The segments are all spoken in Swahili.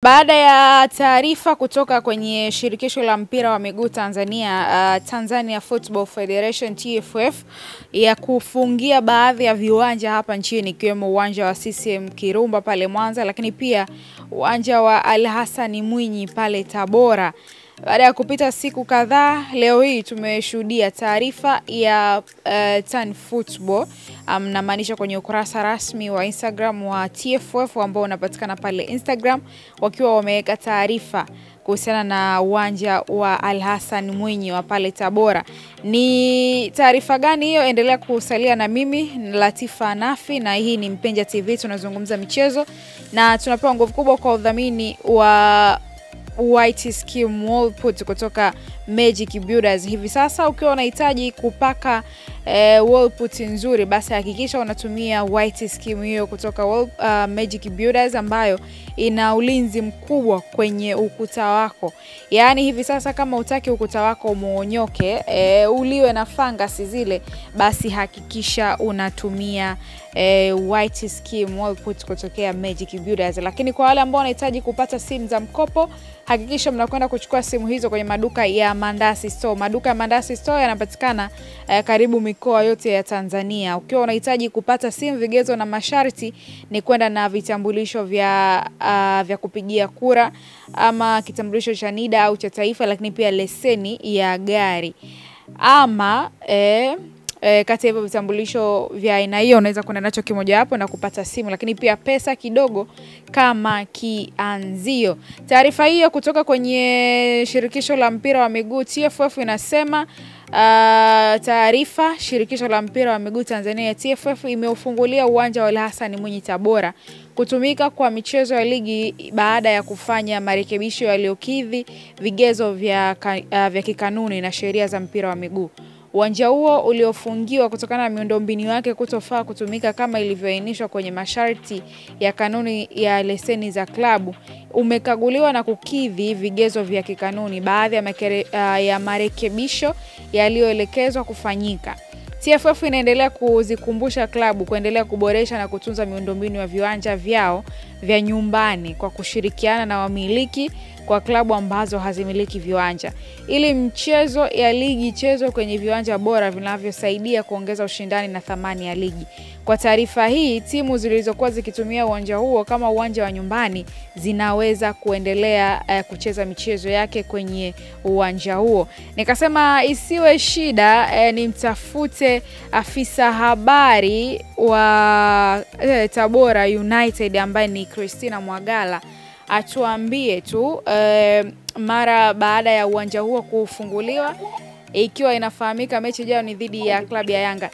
Baada ya taarifa kutoka kwenye shirikisho la mpira wa miguu Tanzania, Tanzania Football Federation TFF, ya kufungia baadhi ya viwanja hapa nchini ikiwemo uwanja wa CCM Kirumba pale Mwanza, lakini pia uwanja wa Al Hassan Mwinyi pale Tabora. Baada ya kupita siku kadhaa, leo hii tumeshuhudia taarifa ya Tan Football, namaanisha kwenye ukurasa rasmi wa Instagram wa TFF ambao unapatikana pale Instagram, wakiwa wameweka taarifa kuhusiana na uwanja wa Al Hassan Mwinyi wa pale Tabora. Ni taarifa gani hiyo? Endelea kusalia na mimi Latifa Nafi, na hii ni Mpenja TV, tunazungumza michezo na tunapewa nguvu kubwa kwa udhamini wa White Skim Wallput kutoka Magic Builders. Hivi sasa ukiwa unahitaji kupaka wallput nzuri, basi hakikisha unatumia White Skim hiyo kutoka Magic Builders, ambayo ina ulinzi mkubwa kwenye ukuta wako. Yaani hivi sasa kama utaki ukuta wako muonyoke, uliwe na fungus zile, basi hakikisha unatumia White Skim Wallput kutokea Magic Builders. Lakini kwa wale ambao wanahitaji kupata simu za mkopo, hakikisha mnakwenda kuchukua simu hizo kwenye maduka ya Mandasi Store. Maduka ya Mandasi Store yanapatikana karibu mikoa yote ya Tanzania. Ukiwa unahitaji kupata simu, vigezo na masharti ni kwenda na vitambulisho vya kupigia kura, ama kitambulisho cha NIDA au cha taifa, lakini pia leseni ya gari. Ama kati ya hivyo vitambulisho vya aina hiyo unaweza kwenda nacho kimoja hapo na kupata simu, lakini pia pesa kidogo kama kianzio. Taarifa hiyo kutoka kwenye shirikisho la mpira wa miguu TFF inasema taarifa, shirikisho la mpira wa miguu Tanzania TFF imeufungulia uwanja wa Al Hassan Mwinyi Tabora kutumika kwa michezo ya ligi baada ya kufanya marekebisho yaliyokidhi vigezo vya kikanuni na sheria za mpira wa miguu. Uwanja huo uliofungiwa kutokana na miundombinu yake kutofaa kutumika kama ilivyoainishwa kwenye masharti ya kanuni ya leseni za klabu, umekaguliwa na kukidhi vigezo vya kikanuni. Baadhi ya marekebisho yaliyoelekezwa kufanyika. TFF inaendelea kuzikumbusha klabu kuendelea kuboresha na kutunza miundombinu ya viwanja vyao vya nyumbani kwa kushirikiana na wamiliki kwa klabu ambazo hazimiliki viwanja, ili mchezo ya ligi chezo kwenye viwanja bora vinavyosaidia kuongeza ushindani na thamani ya ligi. Kwa taarifa hii, timu zilizokuwa zikitumia uwanja huo kama uwanja wa nyumbani zinaweza kuendelea kucheza michezo yake kwenye uwanja huo. Nikasema isiwe shida, nimtafute afisa habari wa Tabora United ambaye ni Christina Mwagala, atuambie tu mara baada ya uwanja huo kufunguliwa, ikiwa inafahamika mechi ijayo ni dhidi ya klabu ya Yanga.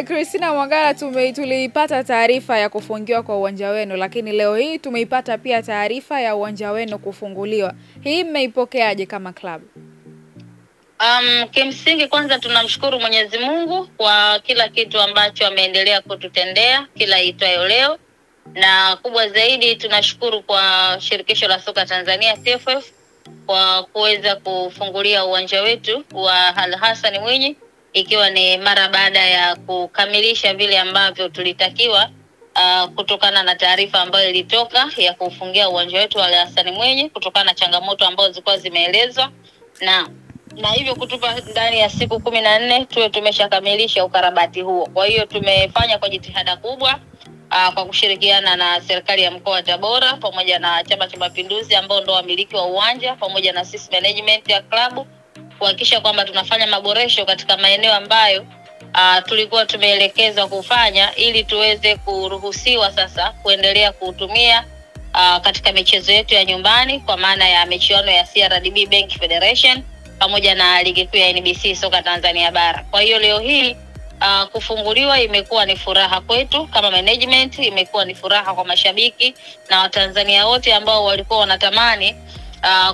Christina Mwagala, tulipata taarifa ya kufungiwa kwa uwanja wenu, lakini leo hii tumeipata pia taarifa ya uwanja wenu kufunguliwa. Hii mmeipokeaje kama klabu? Kimsingi kwanza tunamshukuru Mwenyezi Mungu kwa kila kitu ambacho ameendelea kututendea kila itwayo leo. Na kubwa zaidi tunashukuru kwa shirikisho la soka Tanzania TFF kwa kuweza kufungulia uwanja wetu wa Al Hassan Mwinyi, ikiwa ni mara baada ya kukamilisha vile ambavyo tulitakiwa kutokana na taarifa ambayo ilitoka ya kufungia uwanja wetu wa Al Hassan Mwinyi kutokana na changamoto ambazo zilikuwa zimeelezwa, na hivyo kutupa ndani ya siku 14 tuwe tumeshakamilisha ukarabati huo. Kwa hiyo tumefanya kwa jitihada kubwa kwa kushirikiana na serikali ya mkoa wa Tabora pamoja na Chama cha Mapinduzi ambao ndio wamiliki wa uwanja pamoja na sisi management ya klabu, kuhakikisha kwamba tunafanya maboresho katika maeneo ambayo tulikuwa tumeelekezwa kufanya, ili tuweze kuruhusiwa sasa kuendelea kutumia katika michezo yetu ya nyumbani, kwa maana ya michuano ya CRDB Bank Federation pamoja na ligi kuu ya NBC soka Tanzania bara. Kwa hiyo leo hii kufunguliwa imekuwa ni furaha kwetu kama management, imekuwa ni furaha kwa mashabiki na Watanzania wote ambao walikuwa wanatamani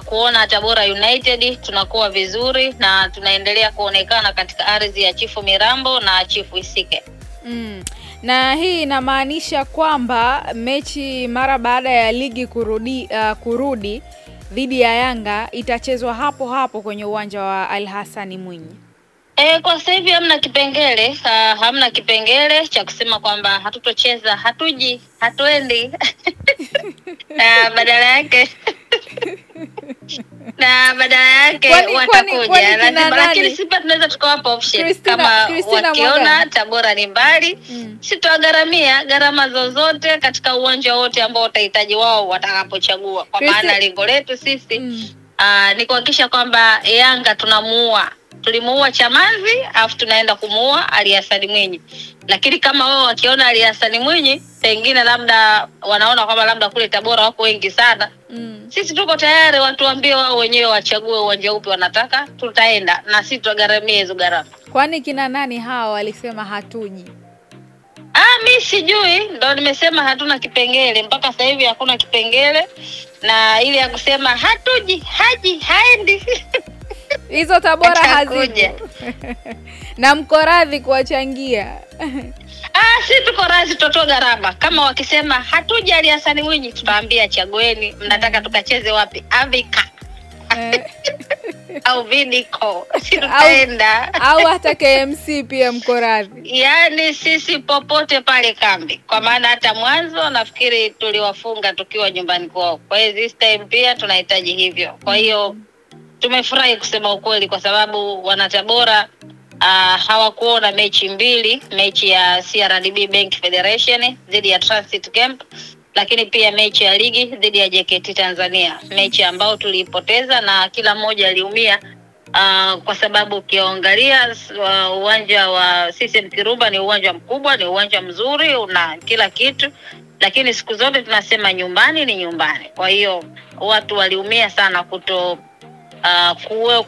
kuona Tabora United tunakuwa vizuri na tunaendelea kuonekana katika ardhi ya Chifu Mirambo na Chifu Isike. Na hii inamaanisha kwamba mechi mara baada ya ligi kurudi dhidi ya Yanga itachezwa hapo hapo kwenye uwanja wa Al Hassan Mwinyi. Kwa sasa hivi hamna kipengele cha kusema kwamba hatutocheza, hatuendi. Badala yake na badala yake watakuja lazima, lakini sisi tunaweza tukawapa option kama wakiona Tabora ni mbali, sitawagharamia gharama zozote katika uwanja wote ambao watahitaji wao watakapochagua, kwa maana lengo letu sisi ni kuhakikisha kwamba Yanga tulimuua Chamazi afu tunaenda kumuua Ali Hassan Mwinyi. Lakini kama wao wakiona Ali Hassan Mwinyi pengine labda wanaona kwamba labda kule Tabora wako wengi sana, sisi tuko tayari watuambie wao wenyewe wachague uwanja upi wanataka, tutaenda na sisi tutagharamia hizo gharama. Kwani kina nani hao walisema hatuji? Mimi sijui, ndio nimesema hatuna kipengele mpaka sasa hivi, hakuna kipengele, na ile ya kusema hatuji haendi hizo Tabora haziji. Na mko radhi kuwachangia? Sisi tuko radhi tutoe gharama. Kama wakisema hatuja Ali Hassan Mwinyi, tutaambia chagueni mnataka tukacheze wapi, Avika au Vidiko, tutaenda au hata KMC pia mko radhi. Yaani sisi popote pale kambi, kwa maana hata mwanzo nafikiri tuliwafunga tukiwa nyumbani kwao. Kwa hiyo this time pia tunahitaji hivyo. Kwa hiyo tumefurahi kusema ukweli, kwa sababu wanatabora hawakuona mechi mbili, mechi ya CRDB Bank Federation dhidi ya Transit Camp, lakini pia mechi ya ligi dhidi ya JKT Tanzania, mechi ambao tulipoteza na kila mmoja aliumia, kwa sababu ukiangalia uwanja wa CCM Kirumba ni uwanja mkubwa, ni uwanja mzuri, una kila kitu, lakini siku zote tunasema nyumbani ni nyumbani. Kwa hiyo watu waliumia sana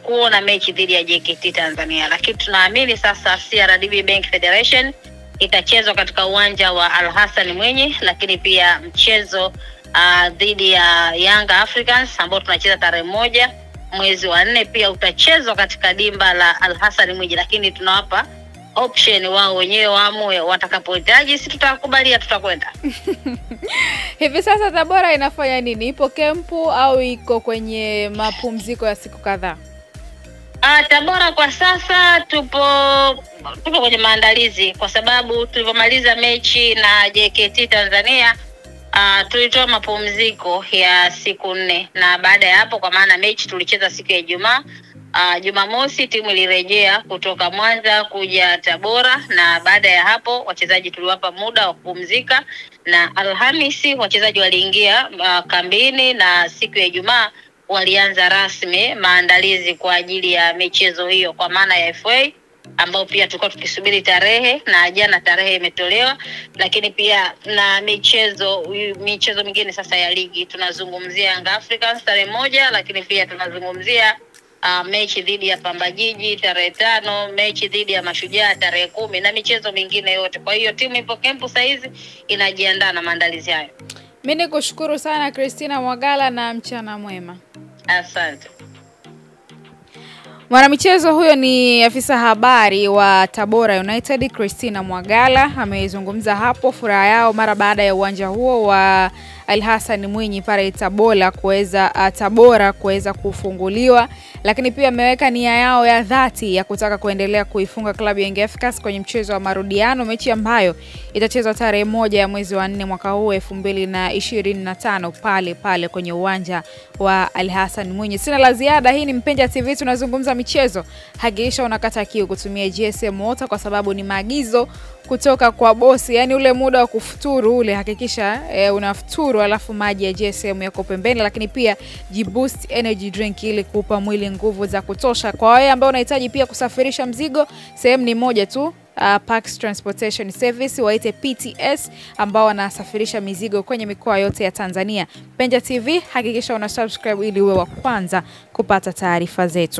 kuona mechi dhidi ya JKT Tanzania. Lakini tunaamini sasa CRDB Bank Federation itachezwa katika uwanja wa Al Hassan Mwinyi, lakini pia mchezo dhidi ya Young Africans ambao tunacheza tarehe 1 mwezi wa 4 pia utachezwa katika dimba la Al Hassan Mwinyi, lakini tunawapa option wao wenyewe waamue watakapohitaji, sisi tutakubalia, tutakwenda. Hivi sasa Tabora inafanya nini? Ipo kempu au iko kwenye mapumziko ya siku kadhaa? Tabora kwa sasa tupo kwenye maandalizi, kwa sababu tulipomaliza mechi na JKT Tanzania tulitoa mapumziko ya siku 4, na baada ya hapo, kwa maana mechi tulicheza siku ya Ijumaa, Jumamosi timu ilirejea kutoka Mwanza kuja Tabora, na baada ya hapo wachezaji tuliwapa muda wa kupumzika, na Alhamisi wachezaji waliingia kambini, na siku ya Ijumaa walianza rasmi maandalizi kwa ajili ya michezo hiyo, kwa maana ya FA ambao pia tulikuwa tukisubiri tarehe, na jana tarehe imetolewa, lakini pia na michezo mingine sasa ya ligi. Tunazungumzia Young Africans tarehe 1, lakini pia tunazungumzia mechi dhidi ya Pamba Jiji tarehe 5, mechi dhidi ya Mashujaa tarehe 10, na michezo mingine yote. Kwa hiyo timu ipo kempu saizi inajiandaa na maandalizi hayo. Mimi nikushukuru sana Christina Mwagala na mchana mwema. Asante. Mwanamichezo huyo ni afisa habari wa Tabora United Christina Mwagala, amezungumza hapo furaha yao mara baada ya uwanja huo wa Al Hassan Mwinyi pale Tabora kuweza kufunguliwa, lakini pia ameweka nia yao ya dhati ya kutaka kuendelea kuifunga klabu ya Young Africans kwenye mchezo wa marudiano, mechi ambayo itachezwa tarehe 1 ya mwezi wa 4 mwaka huu 2025 pale kwenye uwanja wa Al Hassan Mwinyi. Sina la ziada, hii ni Mpenja TV, tunazungumza michezo. Hakikisha unakata kiu kutumia GSM Water, kwa sababu ni maagizo kutoka kwa bosi, yani ule muda wa kufuturu ule, hakikisha unafuturu alafu maji ya GSM yako pembeni, lakini pia G-Boost Energy Drink ili kuupa mwili nguvu za kutosha. Kwa wale ambao unahitaji pia kusafirisha mzigo, sehemu ni moja tu, Pax Transportation Service, waite PTS, ambao wanasafirisha mizigo kwenye mikoa yote ya Tanzania. Mpenja TV, hakikisha una subscribe ili uwe wa kwanza kupata taarifa zetu.